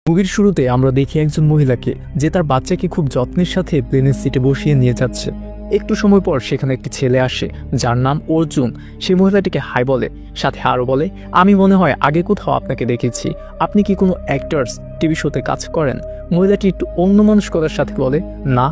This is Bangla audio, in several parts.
মুভির শুরুতে আমরা দেখি একজন মহিলাকে যে তার বাচ্চাকে খুব যত্নের সাথে প্লেনের সিটে বসিয়ে নিয়ে যাচ্ছে। একটু সময় পর সেখানে একটি ছেলে আসে যার নাম অর্জুন। সে মহিলাটিকে হাই বলে, সাথে আরও বলে, আমি মনে হয় আগে কোথাও আপনাকে দেখেছি, আপনি কি কোনো অ্যাক্টার্স টিভি শোতে কাজ করেন? মহিলাটি একটু অন্য মানসিকতার সাথে বলে, না।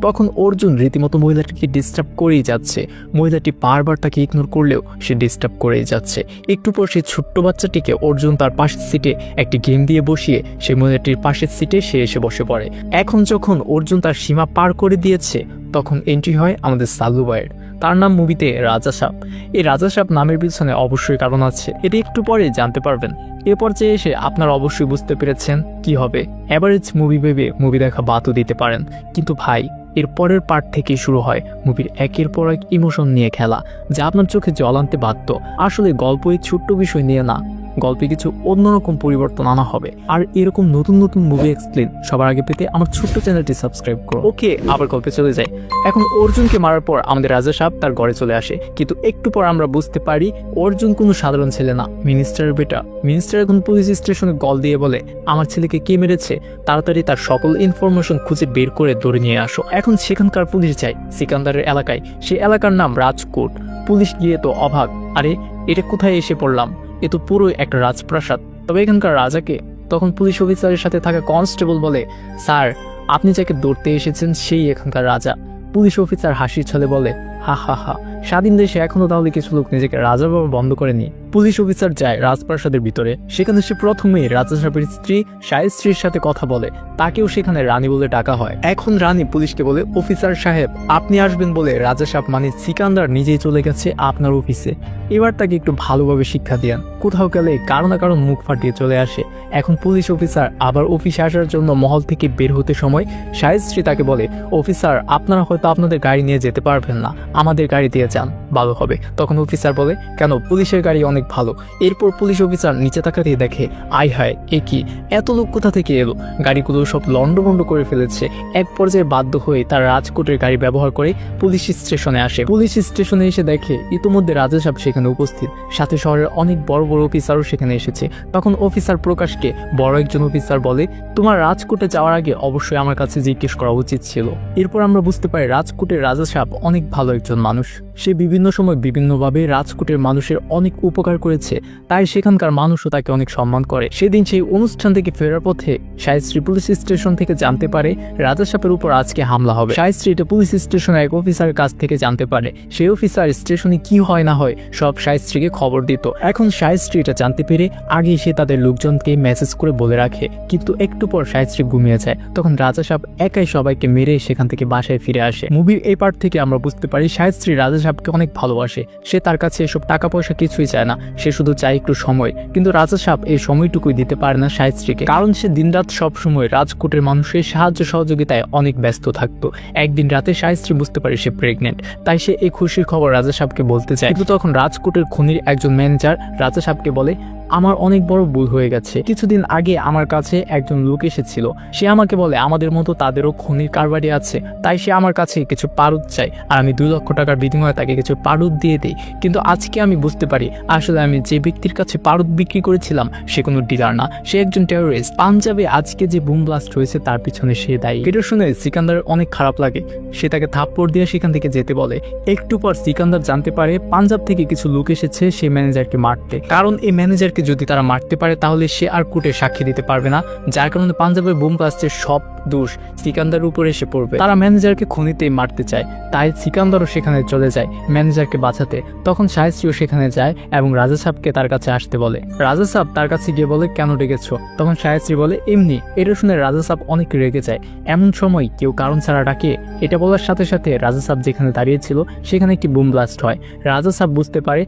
তখন অর্জুন রীতিমতো মহিলাটিকে ডিস্টার্ব করেই যাচ্ছে। মহিলাটি বারবার তাকে ইগনোর করলেও সে ডিস্টার্ব করেই যাচ্ছে। একটু পর সেই ছোট্ট বাচ্চাটিকে অর্জুন তার পাশের সিটে একটি গেম দিয়ে বসিয়ে সেই মহিলাটির পাশের সিটে সে এসে বসে পড়ে। এখন যখন অর্জুন তার সীমা পার করে দিয়েছে তখন এন্ট্রি হয় আমাদের সাল্লু ভাইয়ের। তার নাম মুভিতে রাজা সাপ। এই রাজা সাপ নামের পিছনে অবশ্যই কারণ আছে, এটি একটু পরে জানতে পারবেন। এ পর্যায়ে এসে আপনারা অবশ্যই বুঝতে পেরেছেন কি হবে। অ্যাভারেজ মুভি ভেবে মুভি দেখা বাদও দিতে পারেন, কিন্তু ভাই এর পরের পার্ট থেকেই শুরু হয় মুভির একের পর এক ইমোশন নিয়ে খেলা, যা আপনার চোখে জল আনতে বাধ্য। আসলে গল্প এই ছোট্ট বিষয় নিয়ে না, গল্পে কিছু অন্যরকম পরিবর্তন আনা হবে। আর এরকম নতুন নতুন মুভি এক্সপ্লেন সবার আগে পেতে আমার ছোট্ট চ্যানেলটি সাবস্ক্রাইব করো। ওকে, আবার গল্পে চলে যাই। এখন অর্জুনকে মারার পর আমাদের রাজা সাহেব তার ঘরে চলে আসে, কিন্তু একটু পর আমরা বুঝতে পারি অর্জুন কোনো সাধারণ ছেলে না, মিনিস্টারের বেটা। মিনিস্টার এখন পুলিশ স্টেশনে কল দিয়ে বলে, আমার ছেলেকে কে মেরেছে, তাড়াতাড়ি তার সকল ইনফরমেশন খুঁজে বের করে ধরে নিয়ে আসো। এখন সেখানকার পুলিশ যায় সিকান্দারের এলাকায়, সেই এলাকার নাম রাজকোট। পুলিশ গিয়ে তো অবাক, আরে এটা কোথায় এসে পড়লাম, এ তো পুরো একটা রাজপ্রাসাদ, তবে এখানকার রাজাকে? তখন পুলিশ অফিসারের সাথে থাকা কনস্টেবল বলে, স্যার আপনি যাকে ধরতে এসেছেন সেই এখানকার রাজা। পুলিশ অফিসার হাসির ছলে বলে, হা হা হা, স্বাধীন দেশে এখনো তাহলে কিছু লোক নিজেকে রাজা বাবা বন্ধ করেনি। পুলিশ অফিসার যায় রাজপ্রাসাদের ভিতরে, সেখানে সে প্রথমেই রাজা সাহেবের স্ত্রী শায়েস্ত্রীর সাথে কথা বলে, তাকেও সেখানে রানী বলে ডাকা হয়। এখন রানী পুলিশকে বলে, অফিসার সাহেব আপনি আসবেন বলে রাজা সাহেব মানে সিকান্দার নিজেই চলে গেছে আপনার অফিসে, এবার তাকে একটু ভালোভাবে শিক্ষা দিয়ান। কোথাও গেলে কারো না কারো মুখ ফাটিয়ে চলে আসে। এখন পুলিশ অফিসার আবার অফিসে আসার জন্য মহল থেকে বের হতে সময় শায়েস্ত্রী তাকে বলে, অফিসার আপনারা হয়তো আপনাদের গাড়ি নিয়ে যেতে পারবেন না, আমাদের গাড়ি দিয়ে যান, ভালো হবে। তখন অফিসার বলে, কেন, পুলিশের গাড়ি অনেক ভালো। এরপর পুলিশ অফিসার নিচে তাকাতে দেখে, আয় হায় এ কি, এত লোক কোথা থেকে এলো, গাড়িগুলো সব লন্ডভন্ড করে ফেলেছে। এক পর্যায়ে বাধ্য হয়ে তার রাজকোটের গাড়ি ব্যবহার করে পুলিশ স্টেশনে আসে। পুলিশ স্টেশনে এসে দেখে ইতিমধ্যে রাজা সাহেব সেখানে উপস্থিত, সাথে শহরের অনেক বড় বড় অফিসারও সেখানে এসেছে। তখন অফিসার প্রকাশকে বড় একজন অফিসার বলে, তোমার রাজকোটে যাওয়ার আগে অবশ্যই আমার কাছে জিজ্ঞেস করা উচিত ছিল। এরপর আমরা বুঝতে পারি রাজকোটের রাজা সাহেব অনেক ভালো একজন মানুষ। সে বিভিন্ন সময় বিভিন্নভাবে রাজকোটের মানুষের অনেক উপকার করেছে, তাই সেখানকার মানুষও তাকে অনেক সম্মান করে। সেদিন সেই অনুষ্ঠান থেকে ফেরার পথে শায়েস্ত্রী পুলিশ স্টেশন থেকে জানতে পারে রাজা সাহেবের উপর আজকে হামলা হবে। শায়েস্ত্রী এটা পুলিশ স্টেশনের এক অফিসারের কাছ থেকে জানতে পারে। সেই অফিসার স্টেশনে কি হয় না হয় সব শায়েস্ত্রীকে খবর দিত। এখন শায়েস্ত্রী এটা জানতে পেরে আগেই সে তাদের লোকজনকে মেসেজ করে বলে রাখে, কিন্তু একটু পর শায়েস্ত্রী ঘুমিয়ে যায়। তখন রাজা সাহেব একাই সবাইকে মেরে সেখান থেকে বাসায় ফিরে আসে। মুভির এই পার্ট থেকে আমরা বুঝতে পারি শায়েস্ত্রী রাজা সাহেবকে অনেক ভালোবাসে। সে তার কাছে এসব টাকা পয়সা কিছুই চায় না, সে শুধু চায় একটু সময়। কিন্তু রাজা সাহেব এই সময়টুকুই দিতে পারে না শায়েস্ত্রীকে, কারণ সে দিনরাত সব সময় রাজকোটের মানুষের সাহায্য সহযোগিতায় অনেক ব্যস্ত থাকতো। একদিন রাতে শায়েস্ত্রী বুঝতে পারে সে প্রেগনেন্ট, তাই সে এই খুশির খবর রাজা সাহেবকে বলতে চায়। কিন্তু তখন রাজকোটের খনির একজন ম্যানেজার রাজা সাহেবকে বলে, আমার অনেক বড় ভুল হয়ে গেছে। কিছুদিন আগে আমার কাছে একজন লোক এসেছিল, সে আমাকে বলে আমাদের মতো তাদেরও খনির কারবারি আছে, তাই সে আমার কাছে কিছু পারুদ চাই, আর আমি 2 লক্ষ টাকার বিনিময়ে তাকে কিছু পারুদ দিয়ে দিই। কিন্তু আজকে আমি বুঝতে পারি আসলে আমি যে ব্যক্তির কাছে পারুদ বিক্রি করেছিলাম সে কোনো ডিলার না, সে একজন টেরোরিস্ট। পাঞ্জাবে আজকে যে বুম ব্লাস্ট হয়েছে তার পিছনে সে দায়ী। এটা শুনে সিকান্দার অনেক খারাপ লাগে, সে তাকে থাপ্পড় দিয়ে সেখান থেকে যেতে বলে। একটু পর সিকান্দার জানতে পারে পাঞ্জাব থেকে কিছু লোক এসেছে সেই ম্যানেজারকে মারতে, কারণ এই ম্যানেজার যদি তারা মারতে পারে তাহলে সে আর কোর্টে সাক্ষী দিতে পারবে না, যার কারণে পাঞ্জাবের বুম ব্লাস্টের সব দোষ সিকান্দারের উপরে এসে পড়বে। তারা ম্যানেজারকে খনিতেই মারতে চায়, তাই সিকান্দারও সেখানে চলে যায় ম্যানেজারকে বাঁচাতে। তখন শায়েস্ত্রীও সেখানে যায় এবং রাজা সাহেবকে তার কাছে আসতে বলে। রাজা সাহেব তার কাছে গিয়ে বলে, কেন ডেকেছ? তখন শায়েস্ত্রী বলে, এমনি। এটা শুনে রাজা সাহেব অনেক রেগে যায়, এমন সময় কেউ কারণ ছাড়া ডাকে? এটা বলার সাথে সাথে রাজা সাহেব যেখানে দাঁড়িয়েছিল সেখানে একটি বুম ব্লাস্ট হয়। রাজা সাহেব বুঝতে পারে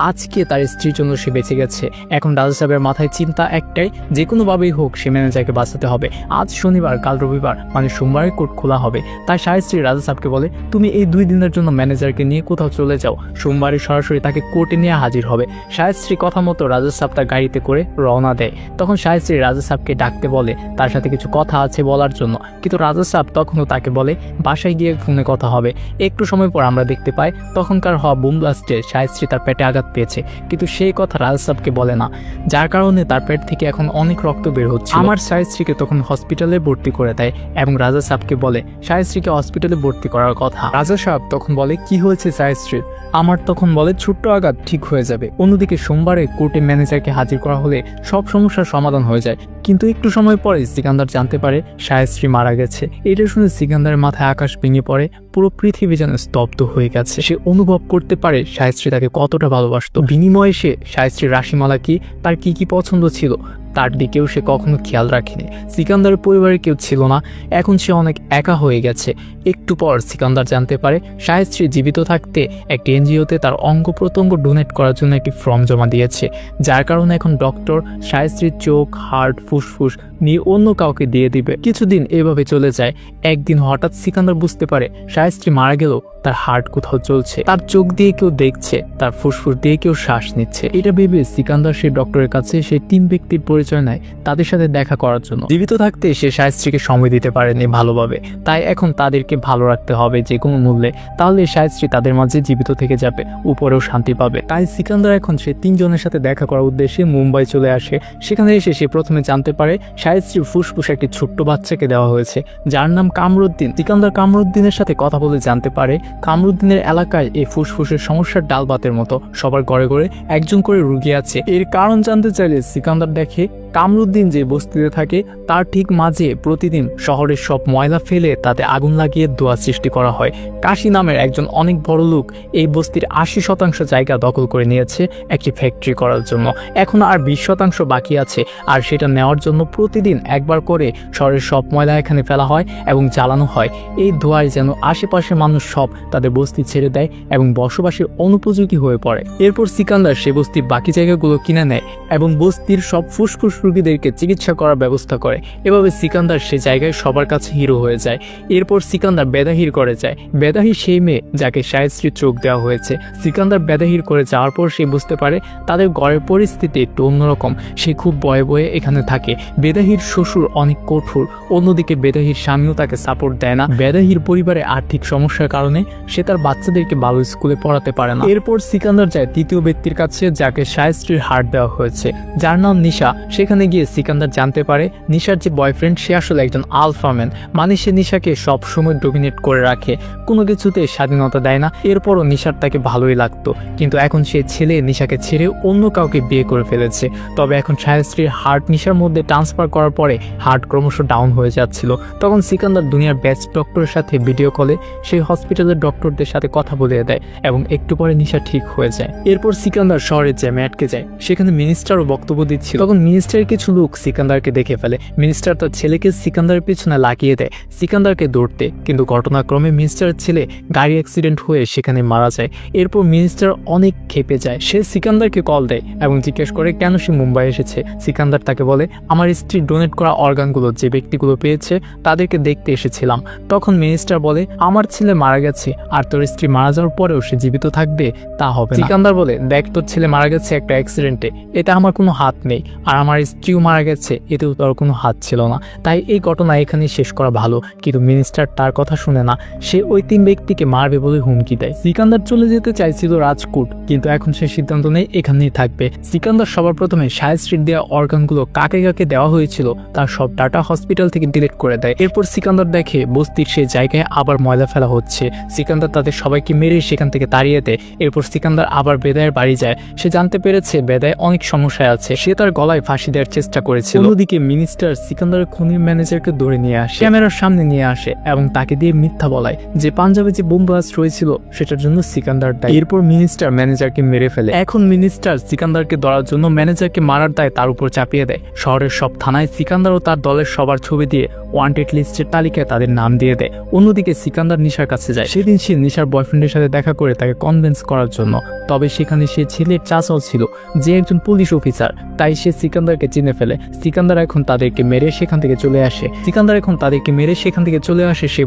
আজকে তার স্ত্রীর জন্য সে বেঁচে গেছে। এখন রাজা সাহেবের মাথায় চিন্তা একটাই, যে কোনোভাবেই হোক সে ম্যানেজারকে বাঁচাতে হবে। আজ শনিবার, কাল রবিবার, মানে সোমবারে কোর্ট খোলা হবে। তাই শায়েস্ত্রী রাজা সাহেবকে বলে, তুমি এই 2 দিনের জন্য ম্যানেজারকে নিয়ে কোথাও চলে যাও, সোমবারে সরাসরি তাকে কোর্টে নিয়ে হাজির হবে। শায়েস্ত্রী কথা মতো রাজা সাহেব তার গাড়িতে করে রওনা দেয়। তখন শায়েস্ত্রী রাজা সাহেবকে ডাকতে বলে, তার সাথে কিছু কথা আছে বলার জন্য, কিন্তু রাজা সাহেব তখনও তাকে বলে বাসায় গিয়ে ফোনে কথা হবে। একটু সময় পর আমরা দেখতে পাই তখনকার হওয়া বুম ব্লাস্টে শায়েস্ত্রী তার পেটে আঘাত আঘাত পেয়েছে, কিন্তু সেই কথা রাজা সাহেবকে বলে না, যার কারণে তার পেট থেকে এখন অনেক রক্ত বের হচ্ছে। আমার শায়েস্ত্রীকে তখন হসপিটালে ভর্তি করে দেয় এবং রাজা সাহেবকে বলে শায়েস্ত্রীকে হসপিটালে ভর্তি করার কথা। রাজা সাহেব তখন বলে কি হয়েছে শায়েস্ত্রীর? আমার তখন বলে ছোট্ট আঘাত, ঠিক হয়ে যাবে। অন্যদিকে সোমবারে কোর্টে ম্যানেজারকে হাজির করা হলে সব সমস্যার সমাধান হয়ে যায়, কিন্তু একটু সময় পরে সিকান্দার জানতে পারে শায়েস্ত্রী মারা গেছে। এটা শুনে সিকান্দারের মাথায় আকাশ ভেঙে পড়ে, পুরো পৃথিবী যেন স্তব্ধ হয়ে গেছে। সে অনুভব করতে পারে শায়েস্ত্রী তাকে কতটা ভালোবাসতো। বিনিময়ে সে শায়েস্ত্রীর রাশিমালা কি, তার কি কি পছন্দ ছিল তার দিকেও সে কখনো খেয়াল রাখেনি। সিকান্দারের পরিবারে কেউ ছিল না, এখন সে অনেক একা হয়ে গেছে। একটু পর সিকান্দার জানতে পারে শায়েস্ত্রী জীবিত থাকতে একটি এনজিওতে তার অঙ্গ প্রত্যঙ্গ ডোনেট করার জন্য একটি ফর্ম জমা দিয়েছে, যার কারণে এখন ডক্টর শায়েস্ত্রীর চোখ, হার্ট, ফুসফুস নিয়ে অন্য কাউকে দিয়ে দিবে। কিছুদিন এভাবে চলে যায়। একদিন হঠাৎ সিকান্দার বুঝতে পারে শায়েস্ত্রী মারা গেলেও তার হার্ট কোথাও চলছে, তার চোখ দিয়ে কেউ দেখছে, তার ফুসফুস দিয়ে কেউ শ্বাস নিচ্ছে। এটা ভেবে সিকান্দার সেই ডক্টরের কাছে সেই 3 ব্যক্তির পরিচয় নেয় তাদের সাথে দেখা করার জন্য। জীবিত থাকতে সে শায়েস্ত্রীকে সময় দিতে পারেনি ভালোভাবে, তাই এখন তাদেরকে ভালো রাখতে হবে যে কোনো মূল্যে, তাহলে শায়েস্ত্রী তাদের মাঝে জীবিত থেকে যাবে, উপরেও শান্তি পাবে। তাই সিকান্দার এখন সে 3 জনের সাথে দেখা করার উদ্দেশ্যে মুম্বাই চলে আসে। সেখানে এসে সে প্রথমে জানতে পারে শায়েস্ত্রীর ফুসফুস একটি ছোট্ট বাচ্চাকে দেওয়া হয়েছে, যার নাম কামরুদ্দিন। সিকান্দার কামরুদ্দিনের সাথে কথা বলে জানতে পারে কামরুদ্দিনের এলাকায় এই ফুসফুসের সমস্যার ডালবাতের মতো সবার ঘরে ঘরে একজন করে রুগী আছে। এর কারণ জানতে চাইলে সিকান্দার দেখে কামরুদ্দিন যে বস্তিতে থাকে তার ঠিক মাঝে প্রতিদিন শহরের সব ময়লা ফেলে তাতে আগুন লাগিয়ে ধোঁয়া সৃষ্টি করা হয়। কাশি নামের একজন অনেক বড় লোক এই বস্তির 80% জায়গা দখল করে নিয়েছে একটি ফ্যাক্টরি করার জন্য। এখন আর 20% বাকি আছে, আর সেটা নেওয়ার জন্য প্রতিদিন একবার করে শহরের সব ময়লা এখানে ফেলা হয় এবং জ্বালানো হয়। এই ধোঁয়ায় যেন আশেপাশের মানুষ সব তাদের বস্তি ছেড়ে দেয় এবং বসবাসের অনুপযোগী হয়ে পড়ে। এরপর সিকান্দার সে বস্তির বাকি জায়গাগুলো কিনে নেয় এবং বস্তির সব ফুসফুস রোগীদেরকে চিকিৎসা করার ব্যবস্থা করে। এভাবে সিকান্দার সে জায়গায় সবার কাছে হিরো হয়ে যায়। এরপর সিকান্দার বেদাহির করে যায়। বেদাহি সেই মেয়ে যাকে শায়েস্ত্রীর চোখ দেওয়া হয়েছে। সিকান্দার বেদাহির করে যাওয়ার পর সে বুঝতে পারে তাদের ঘরের পরিস্থিতি একটু অন্যরকম। সে খুব ভয়ে ভয়ে এখানে থাকে। বেদাহির শ্বশুর অনেক কঠোর, অন্যদিকে বেদাহির স্বামীও তাকে সাপোর্ট দেয় না। বেদাহির পরিবারে আর্থিক সমস্যার কারণে সে তার বাচ্চাদেরকে ভালো স্কুলে পড়াতে পারে না। এরপর সিকান্দার যায় 3য় ব্যক্তির কাছে যাকে শায়েস্ত্রীর হার্ট দেওয়া হয়েছে, যার নাম নিশা। সেখানে গিয়ে সিকান্দার জানতে পারে নিশার যে বয়ফ্রেন্ড সে আসলে একজন আলফাম্যান, মানে সে নিশাকে সব সময় ডোমিনেট করে রাখে, কোনো কিছুতে স্বাধীনতা দেয় না। এরপরও নিশার তাকে ভালোই লাগতো, কিন্তু এখন সে ছেলে নিশাকে ছেড়ে অন্য কাউকে বিয়ে করে ফেলেছে। তবে এখন শায়েস্ত্রীর হার্ট নিশার মধ্যে ট্রান্সফার করার পরে হার্ট ক্রমশ ডাউন হয়ে যাচ্ছিল। তখন সিকান্দার দুনিয়ার বেস্ট ডক্টরের সাথে ভিডিও কলে সেই হসপিটালের ডক্টরদের সাথে কথা বলে দেয় এবং একটু পরে নিশা ঠিক হয়ে যায়। এরপর সিকান্দার শহরের জ্যামে আটকে যায়। সেখানে মিনিস্টারও বক্তব্য দিচ্ছিল। তখন মিনিস্টারের কিছু লোক সিকান্দারকে দেখে ফেলে। মিনিস্টার তার ছেলেকে সিকান্দারের পিছনে লাগিয়ে দেয় সিকান্দারকে ধরতে, কিন্তু ঘটনাক্রমে মিনিস্টারের ছেলে গাড়ি অ্যাক্সিডেন্ট হয়ে সেখানে মারা যায়। এরপর মিনিস্টার অনেক ক্ষেপে যায়। সে সিকান্দারকে কল দেয় এবং জিজ্ঞেস করে কেন সে মুম্বাই এসেছে। সিকান্দার তাকে বলে আমার স্ত্রী ডোনেট করা অর্গানগুলো যে ব্যক্তিগুলো পেয়েছে তাদেরকে দেখতে এসেছিলাম। তখন মিনিস্টার বলে আমার ছেলে মারা গেছে, আর তোর স্ত্রী মারা যাওয়ার পরেও সে জীবিত থাকবে তা হবে না। সিকান্দার বলে দেখ তোর ছেলে মারা গেছে একটা অ্যাক্সিডেন্টে, এটা আমার কোনো হাত নেই, আর আমার স্ত্রীও মারা গেছে, এতেও তোর কোনো হাত ছিল না, তাই এই ঘটনা এখানেই শেষ করা ভালো। কিন্তু মিনিস্টার তার কথা শুনে না, সে ওই 3 ব্যক্তিকে মারবে বলে হুমকি দেয়। সিকান্দার চলে যেতে চাইছিল রাজকোট, কিন্তু এখন সে সিদ্ধান্ত নেই এখানেই থাকবে। সিকান্দার সবার প্রথমে শায়েস্ত্রীর দেওয়া অর্গানগুলো কাকে কাকে দেওয়া হয়েছিল তার সব ডাটা হসপিটাল থেকে ডিলিট করে দেয়। এরপর সিকান্দার দেখে বস্তির সে জায়গায় আবার ময়লা ফেলা হচ্ছে। সিকান্দার তাদের সবাইকে মেরে সেখান থেকে তাড়িয়ে দেয়। এরপর সিকান্দার আবার বেদায়ের বাড়ি যায়। সে জানতে পেরেছে বেদায় অনেক সমস্যায় আছে, সে তার গলায় ফাঁসি দেওয়ার চেষ্টা করেছিল। অন্যদিকে মিনিস্টার সিকান্দারের খুনির ম্যানেজারকে ধরে নিয়ে আসে, ক্যামেরার সামনে নিয়ে আসে এবং তাকে দিয়ে মিথ্যা বলায় যে পাঞ্জাবে যে বোম ব্লাস্ট হয়েছিল সেটার জন্য সিকান্দার দায়ী। এরপর মিনিস্টার ম্যানেজারকে মেরে ফেলে। এখন মিনিস্টার সিকান্দারকে ধরার জন্য ম্যানেজারকে মারার দায় তার উপর চাপিয়ে দেয়। শহরের সব থানায় সিকান্দার ও তার দলের সবার ছবি দিয়ে ওয়ান্টেড লিস্টের তালিকায় তাদের নাম দিয়ে দেয়। অন্যদিকে সিকান্দার নিশার কাছে যায়। সেদিন সে নিশার বয়ফ্রেন্ডের সাথে দেখা করে তাকে কনভিন্স করার জন্য, তবে সেখানে সে ছেলের চাচাও ছিল যে একজন পুলিশ অফিসার, তাই সে সিকান্দারকে সিকান্দারকে চিনে ফেলে। সিকান্দার এখন তাদেরকে মেরে সেখান থেকে চলে আসে। সেই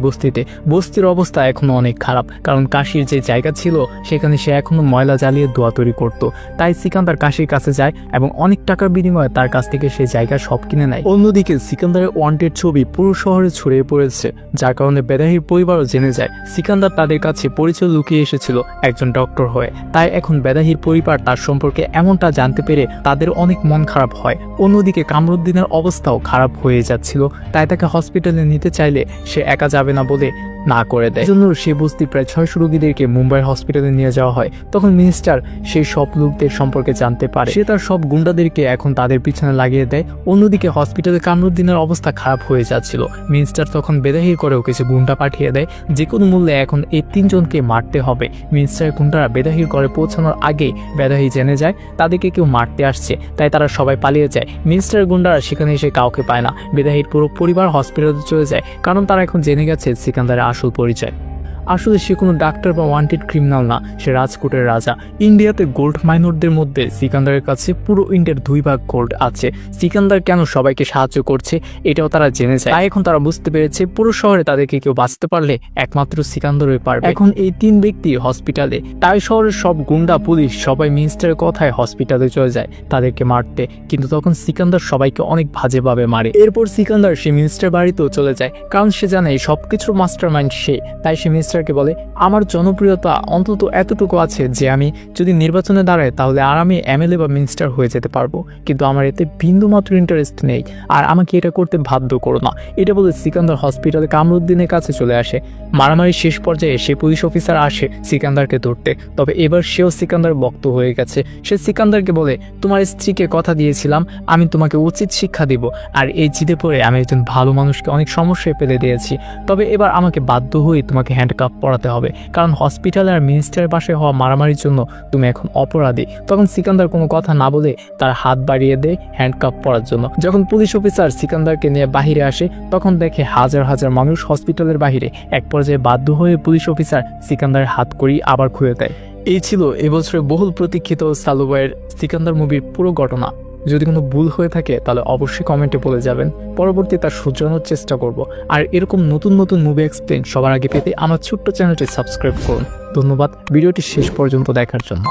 বস্তির অবস্থা এখনো অনেক খারাপ, কারণ কাশির যে জায়গা ছিল সেখানে সে এখনো ময়লা জ্বালিয়ে ধোঁয়া তৈরি করত। তাই সিকান্দার কাশির কাছে যায় এবং অনেক টাকার বিনিময়ে তার কাছ থেকে সেই জায়গা সব কিনে নেয়। অন্যদিকে সিকান্দারের ওয়ান্টেড ছবি পুরো শহরে ছড়িয়ে পড়েছে, যার কারণে বেদাহির পরিবারও জেনে যায় সিকান্দার তাদের কাছে পরিচয় লুকিয়ে এসেছিল একজন ডক্টর হয়ে। তাই এখন বেদাহির পরিবার তার সম্পর্কে এমনটা জানতে পেরে তাদের অনেক মন খারাপ হয়। অন্যদিকে কামরুদ্দিনের অবস্থাও খারাপ হয়ে যাচ্ছিল, তাই তাকে হসপিটালে নিতে চাইলে সে একা যাবে না বলে না করে দেয়। জন্য সে বস্তির প্রায় 600 রোগীদেরকে মুম্বাইয়ের হসপিটালে নিয়ে যাওয়া হয়। তখন মিনিস্টার সেই সব লোকদের সম্পর্কে জানতে পারে। সে তার সব গুন্ডাদেরকে এখন তাদের পিছনে লাগিয়ে দেয়। অন্যদিকে হসপিটালে কামরুদ্দিনের অবস্থা খারাপ হয়ে যাচ্ছিল। মিনিস্টার তখন বেদাহির করেও কিছু গুন্ডা পাঠিয়ে দেয়, যে কোনো মূল্যে এখন এই 3 জনকে মারতে হবে। মিনিস্টারের গুন্ডারা বেদাহির করে পৌঁছানোর আগেই বেদাহি জেনে যায় তাদেরকে কেউ মারতে আসছে, তাই তারা সবাই পালিয়ে যায়। মিনিস্টারের গুন্ডারা সেখানে এসে কাউকে পায় না। বেদাহির পুরো পরিবার হসপিটালে চলে যায়, কারণ তারা এখন জেনে গেছে সিকান্দারের আসল পরিচয়। আসলে সে কোনো ডাক্তার বা ওয়ান্টেড ক্রিমিনাল না, সে রাজকোটের রাজা। ইন্ডিয়াতে গোল্ড মাইনরদের মধ্যে সিকান্দারের কাছে পুরো ইন্ডিয়ার 2 ভাগ গোল্ড আছে। সিকান্দার কেন সবাইকে সাহায্য করছে এটাও তারা জেনে যায়। তাই এখন তারা বুঝতে পেরেছে পুরো শহরে তাদেরকে কেউ বাঁচতে পারলে একমাত্র সিকান্দারই পারবে। এখন এই 3 ব্যক্তি হসপিটালে, তাই শহরের সব গুন্ডা পুলিশ সবাই মিনিস্টারের কথায় হসপিটালে চলে যায় তাদেরকে মারতে। কিন্তু তখন সিকান্দার সবাইকে অনেক বাজেভাবে মারে। এরপর সিকান্দার সে মিনিস্টার বাড়িতেও চলে যায়, কারণ সে জানে সবকিছুর মাস্টার মাইন্ড সে। তাই সে মিনিস্টারকে বলে, আমার জনপ্রিয়তা অন্তত এতটুকু আছে যে আমি যদি নির্বাচনে দাঁড়াই তাহলে আর আমি এমএলএ বা মিনিস্টার হয়ে যেতে পারবো, কিন্তু আমার এতে বিন্দুমাত্র ইন্টারেস্ট নেই, আর আমাকে এটা করতে বাধ্য করো না। এটা বলে সিকান্দার হসপিটালে কামরুদ্দিনের কাছে চলে আসে। মারামারি শেষ পর্যায়ে সে পুলিশ অফিসার আসে সিকান্দারকে ধরতে, তবে এবার সেও সিকান্দার বক্ত হয়ে গেছে। সে সিকান্দারকে বলে, তোমার স্ত্রীকে কথা দিয়েছিলাম আমি তোমাকে উচিত শিক্ষা দিব, আর এই জিদে পড়ে আমি একজন ভালো মানুষকে অনেক সমস্যায় ফেলে দিয়েছি, তবে এবার আমাকে বাধ্য হয়ে তোমাকে হ্যান্ডকাপ পড়াতে হবে, কারণ হসপিটালে আর মিনিস্টারের পাশে হওয়া মারামারির জন্য তুমি এখন অপরাধী। তখন সিকান্দার কোনো কথা না বলে তার হাত বাড়িয়ে দেয় হ্যান্ডকাপ পরার জন্য। যখন পুলিশ অফিসার সিকান্দারকে নিয়ে বাহিরে আসে তখন দেখে হাজার হাজার মানুষ হসপিটালের বাহিরে। এক পর্যায়ে বাধ্য হয়ে পুলিশ অফিসার সিকান্দারের হাত করি আবার খুলে দেয়। এই ছিল এবছরের বহুল প্রতীক্ষিত সালুবাইয়ের সিকান্দার মুভির পুরো ঘটনা। যদি কোনো ভুল হয়ে থাকে তাহলে অবশ্যই কমেন্টে বলে যাবেন, পরবর্তী তার শুধরানোর চেষ্টা করব। আর এরকম নতুন নতুন মুভি এক্সপ্লেন সবার আগে পেতে আমার ছোট্ট চ্যানেলটি সাবস্ক্রাইব করুন। ধন্যবাদ ভিডিওটি শেষ পর্যন্ত দেখার জন্য।